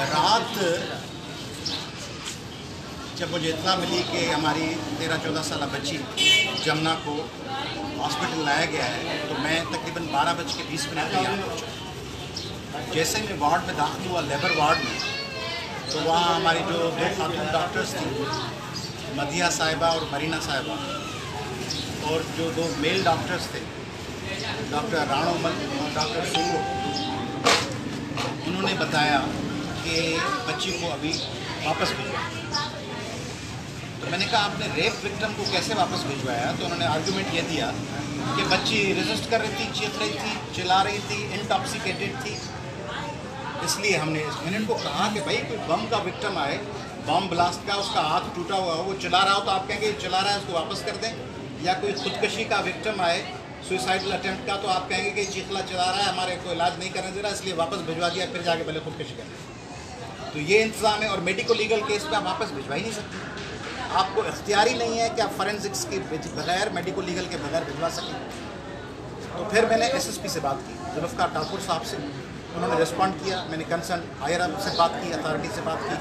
रात जब मुझे इत्तला मिली कि हमारी 13-14 साल बच्ची जमुना को हॉस्पिटल लाया गया है, तो मैं तकरीबन 12:20 पे यहाँ पहुँचा। जैसे मैं वार्ड में दाखिल हुआ, लेबर वार्ड में, तो वहाँ हमारी जो 2 खातून डॉक्टर्स थी, मदिया साहिबा और मरीना साहिबा, और जो 2 मेल डॉक्टर्स थे, डॉक्टर राणोमल और डॉक्टर सुंगो, उन्होंने बताया कि बच्ची को अभी वापस भिजवाया। तो मैंने कहा आपने रेप विक्टिम को कैसे वापस भिजवाया? तो उन्होंने आर्गूमेंट ये दिया कि बच्ची रेजिस्ट कर रही थी, चीख रही थी, चिल्ला रही थी, इंटॉक्सिकेटेड थी, इसलिए मैंने उनको कहा कि भाई कोई बम का विक्टिम आए, बम ब्लास्ट का, उसका हाथ टूटा हुआ हो, वो चिल्ला रहा हो तो आप कहेंगे चिल्ला रहा है उसको वापस कर दें, या कोई खुदकशी का विक्टिम आए, सुसाइडल अटेम्प्ट का, तो आप कहेंगे कि चीखला चिल्ला रहा है, हमारे को इलाज नहीं करने दे रहा, इसलिए वापस भिजवा दिया, फिर जाके पहले खुदकशी करें। तो ये इंतज़ाम है। और मेडिको लीगल केस पे आप वापस भिजवा ही नहीं सकते, आपको इख्तियारी नहीं है कि आप फॉरेंसिक्स के बगैर, मेडिको लीगल के बगैर भिजवा सकें। तो फिर मैंने एसएसपी से बात की, जुल्फ़िकार ठाकुर साहब से, उन्होंने रिस्पॉन्ड किया। मैंने कंसर्न हायर अप से बात की, अथॉरिटी से बात की,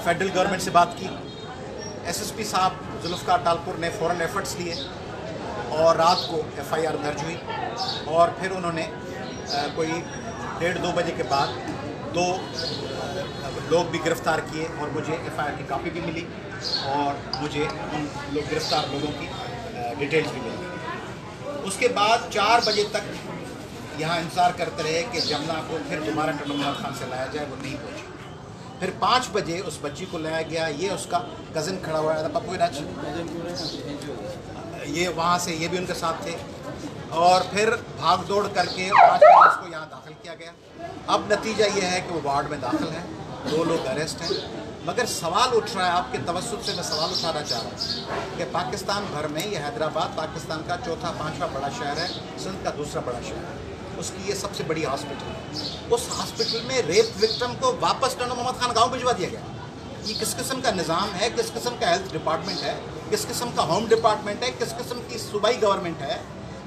फेडरल गवर्नमेंट से बात की। एसएसपी साहब जुल्फ़िकार ठाकुर ने फ़ौरन एफर्ट्स लिए और रात को एफआईआर दर्ज हुई, और फिर उन्होंने कोई 1:30-2 बजे के बाद 2 लोग भी गिरफ़्तार किए, और मुझे एफआईआर की कॉपी भी मिली, और मुझे उन गिरफ़्तार लोगों की डिटेल्स भी मिली। उसके बाद 4 बजे तक यहाँ इंतज़ार करते रहे कि जमुना को फिर दोबारा टंडो मोहम्मद खान से लाया जाए, वो नहीं पहुँची। फिर 5 बजे उस बच्ची को लाया गया, ये उसका कज़न खड़ा हुआ था, पप्पू राज, ये वहाँ से ये भी उनके साथ थे, और फिर भाग दौड़ करके 5 बजे उसको यहाँ दाखिल किया गया। अब नतीजा ये है कि वो वार्ड में दाखिल है, 2 लोग अरेस्ट हैं। मगर सवाल उठ रहा है, आपके तवज्जुह से मैं सवाल उठाना चाह रहा हूँ कि पाकिस्तान भर में ये हैदराबाद पाकिस्तान का 4था-5वां बड़ा शहर है, सिंध का दूसरा बड़ा शहर है, उसकी ये सबसे बड़ी हॉस्पिटल है। उस हॉस्पिटल में रेप विक्टिम को वापस टंडो मोहम्मद खान गाँव भिजवा दिया गया। ये किस किस्म का निज़ाम है, किस किस्म का हेल्थ डिपार्टमेंट है, किस किस्म का होम डिपार्टमेंट है, किस किस्म की सूबाई गवर्नमेंट है?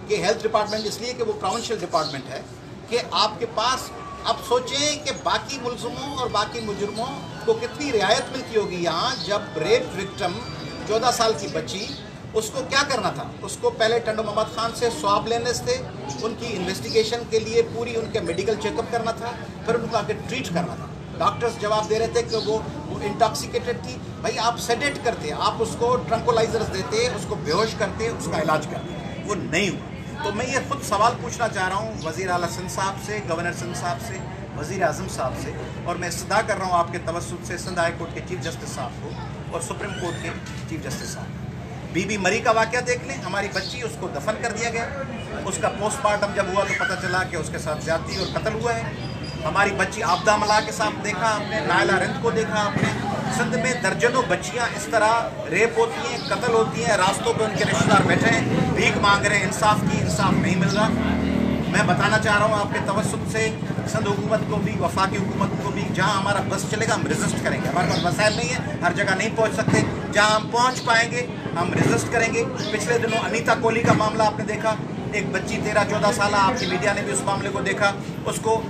कि हेल्थ डिपार्टमेंट इसलिए कि वो प्रोविंशियल डिपार्टमेंट है कि आपके पास, अब सोचें कि बाकी मुलज़िमों और बाकी मुजरमों को कितनी रियायत मिलती होगी यहाँ। जब रेप विक्टिम 14 साल की बच्ची, उसको क्या करना था? उसको पहले टंडो मोहम्मद खान से स्वाब लेने थे, उनकी इन्वेस्टिगेशन के लिए पूरी उनके मेडिकल चेकअप करना था, फिर उनको आके ट्रीट करना था। डॉक्टर्स जवाब दे रहे थे कि वो इंटॉक्सिकेटेड थी। भाई आप सेडेट करते, आप उसको ट्रंकोलाइजर्स देते, उसको बेहोश करते, उसका इलाज करते, वो नहीं हुआ। तो मैं ये खुद सवाल पूछना चाह रहा हूँ वज़ीर आला सिंध साहब से, गवर्नर सिंध साहब से, वज़ीर आज़म साहब से, और मैं इस्तदा कर रहा हूँ आपके तवज्जुह से सिंध हाई कोर्ट के चीफ जस्टिस साहब को और सुप्रीम कोर्ट के चीफ जस्टिस साहब। बीबी मरी का वाक़या देख लें, हमारी बच्ची, उसको दफन कर दिया गया, उसका पोस्टमार्टम जब हुआ तो पता चला कि उसके साथ ज़्यादती और कत्ल हुआ है। हमारी बच्ची आबदा मला के साथ देखा आपने, नायला रिंद को देखा आपने। सिंध में दर्जनों बच्चियां इस तरह रेप होती हैं, कत्ल होती हैं, रास्तों पे उनके रिश्तेदार बैठे हैं, भीख मांग रहे हैं इंसाफ की, इंसाफ नहीं मिल रहा। मैं बताना चाह रहा हूँ आपके तवज्जुह से सिंध हुकूमत को भी, वफाकी हुकूमत को भी, जहाँ हमारा बस चलेगा हम रेजिस्ट करेंगे। हमारे पास वसाइल नहीं है, हर जगह नहीं पहुँच सकते, जहाँ हम पहुँच पाएंगे हम रेजिस्ट करेंगे। पिछले दिनों अनीता कोहली का मामला आपने देखा, एक बच्ची 13-14 साल, आपकी मीडिया ने भी उस मामले को देखा, उसको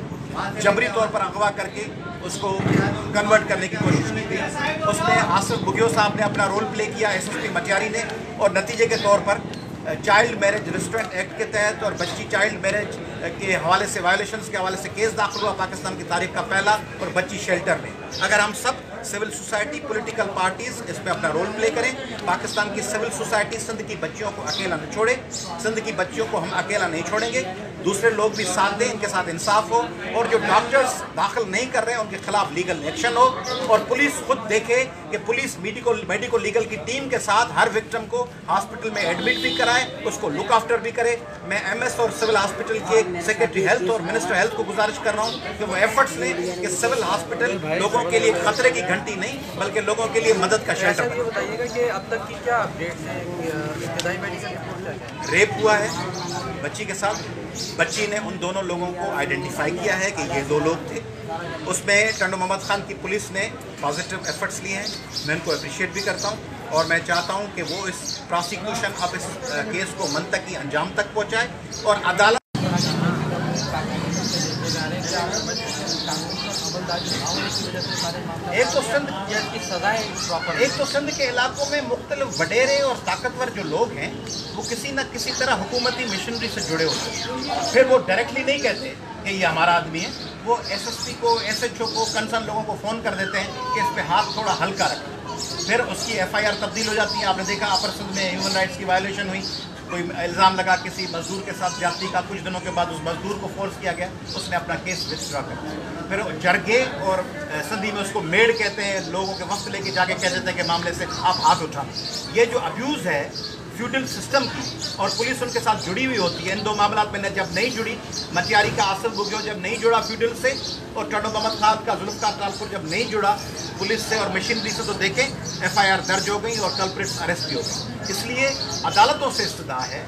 जबरी तौर पर अगवा करके उसको कन्वर्ट करने की कोशिश की गई। उसमें आसिफ बुगियो साहब ने अपना रोल प्ले किया, एसएसपी मटियारी ने, और नतीजे के तौर पर चाइल्ड मैरिज रेस्टोरेंट एक्ट के तहत और बच्ची चाइल्ड मैरिज के हवाले से, वायलेशंस के हवाले से केस दाखिल हुआ पाकिस्तान की तारीख का पहला, और बच्ची शेल्टर में। अगर हम सब सिविल सोसाइटी, पॉलिटिकल पार्टीज इस पर अपना रोल प्ले करें, पाकिस्तान की सिविल सोसाइटी सिंध की बच्चियों को अकेला न छोड़े, सिंध की बच्चियों को हम अकेला नहीं छोड़ेंगे, दूसरे लोग भी साथ दें, इनके साथ इंसाफ हो, और जो डॉक्टर्स दाखिल नहीं कर रहे हैं उनके खिलाफ लीगल एक्शन हो, और पुलिस खुद देखे कि पुलिस मेडिको लीगल की टीम के साथ हर विक्टिम को हॉस्पिटल में एडमिट भी कराए, उसको लुक आफ्टर भी करे। मैं एमएस और सिविल हॉस्पिटल के सेक्रेटरी हेल्थ और मिनिस्टर हेल्थ को गुजारिश कर रहा हूँ कि वो एफर्ट्स लें कि सिविल हॉस्पिटल लोगों के लिए खतरे की घंटी नहीं बल्कि लोगों के लिए मदद का शेल्टर बने। बताइएगा कि अब तक की क्या अपडेट्स हैं, इब्तिदाई मेडिकल रिपोर्ट क्या है? रेप हुआ है बच्ची के साथ, बच्ची ने उन दोनों लोगों को आइडेंटिफाई किया है कि ये 2 लोग थे। उसमें टंडो मोहम्मद खान की पुलिस ने पॉजिटिव एफर्ट्स लिए हैं, मैं उनको अप्रिशिएट भी करता हूँ, और मैं चाहता हूँ कि वो इस प्रोसिक्यूशन अब इस केस को मंतकी अंजाम तक पहुँचाए और अदालत एक तो सिंध की सजाएं प्रॉपर, एक तो सिंध के इलाकों में मुख्तलिफ वडेरे और ताकतवर जो लोग हैं वो किसी न किसी तरह हुकूमती मिशनरी से जुड़े होते हैं। फिर वो डायरेक्टली नहीं कहते कि ये हमारा आदमी है, वो एसएसपी को, एसएचओ को, कंसर्न लोगों को फ़ोन कर देते हैं कि इस पे हाथ थोड़ा हल्का रखें। फिर उसकी एफआईआर तब्दील हो जाती है। आपने देखा अपर सिंध में ह्यूमन राइट्स की वायलेशन हुई, कोई इल्ज़ाम लगा किसी मजदूर के साथ ज्यादती का, कुछ दिनों के बाद उस मजदूर को फोर्स किया गया, उसने अपना केस विथड्रॉ कर दिया। फिर जरगे और सिंधी में उसको मेड कहते हैं, लोगों के वक्त लेके जाके कह देते हैं कि मामले से आप हाथ उठा। ये जो अब्यूज़ है फ्यूडल सिस्टम की, और पुलिस उनके साथ जुड़ी हुई होती है। इन दो मामलात में जब नहीं जुड़ी, मटियारी का आसिफ बुगियो जब नहीं जुड़ा फ्यूडल से, और टडो मोहम्मद खान का जुल्फ़िकार तालपुर जब नहीं जुड़ा पुलिस से और मशीनरी से, तो देखें एफआईआर दर्ज हो गई और कल्प्रिट्स अरेस्ट भी हो गए। इसलिए अदालतों से इस्तदा है,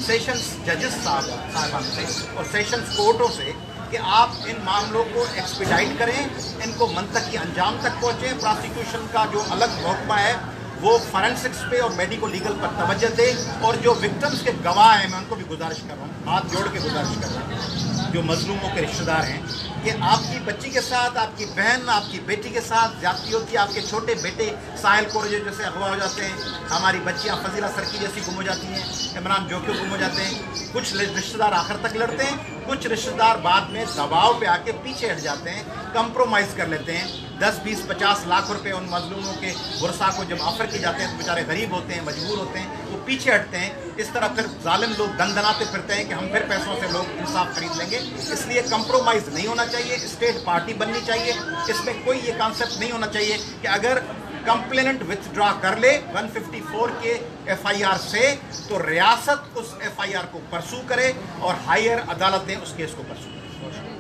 सेशंस जजेस साहबान से और सेशंस कोर्टों से, कि आप इन मामलों को एक्सपीडाइट करें, इनको मंतकी अंजाम तक पहुँचें। प्रोसिक्यूशन का जो अलग महकमा है वो फॉरेंसिक्स पे और मेडिको लीगल पर तवज्जो दे, और जो विक्टिम्स के गवाह हैं मैं उनको भी गुजारिश कर रहा हूँ, हाथ जोड़ के गुजारिश कर रहा हूँ, जो मजलूमों के रिश्तेदार हैं, कि आपकी बच्ची के साथ, आपकी बहन, आपकी बेटी के साथ ज्यादती होती है, आपके छोटे बेटे साहिल कोरजे जैसे अगवा हो जाते हैं, हमारी बच्चियाँ फजीला सरकी जैसी गुम हो जाती हैं, इमरान जोक्यो गुम हो जाते हैं। कुछ रिश्तेदार आखिर तक लड़ते हैं, कुछ रिश्तेदार बाद में दबाव पे आके पीछे हट जाते हैं, कंप्रोमाइज़ कर लेते हैं। 10, 20, 50 लाख रुपए उन मजलूमों के वर्सा को जब ऑफर किए जाते हैं तो बेचारे गरीब होते हैं, मजबूर होते हैं, वो पीछे हटते हैं। इस तरह फिर जालिम लोग दंदनाते फिरते हैं कि हम फिर पैसों से लोग इंसाफ खरीद लेंगे। इसलिए कंप्रोमाइज़ नहीं होना चाहिए, स्टेट पार्टी बननी चाहिए। इसमें कोई ये कॉन्सेप्ट नहीं होना चाहिए कि अगर कंप्लेनेंट विथड्रॉ कर ले 154 के एफआईआर से, तो रियासत उस एफआईआर को परसू करे और हायर अदालतें उस केस को परसू करें।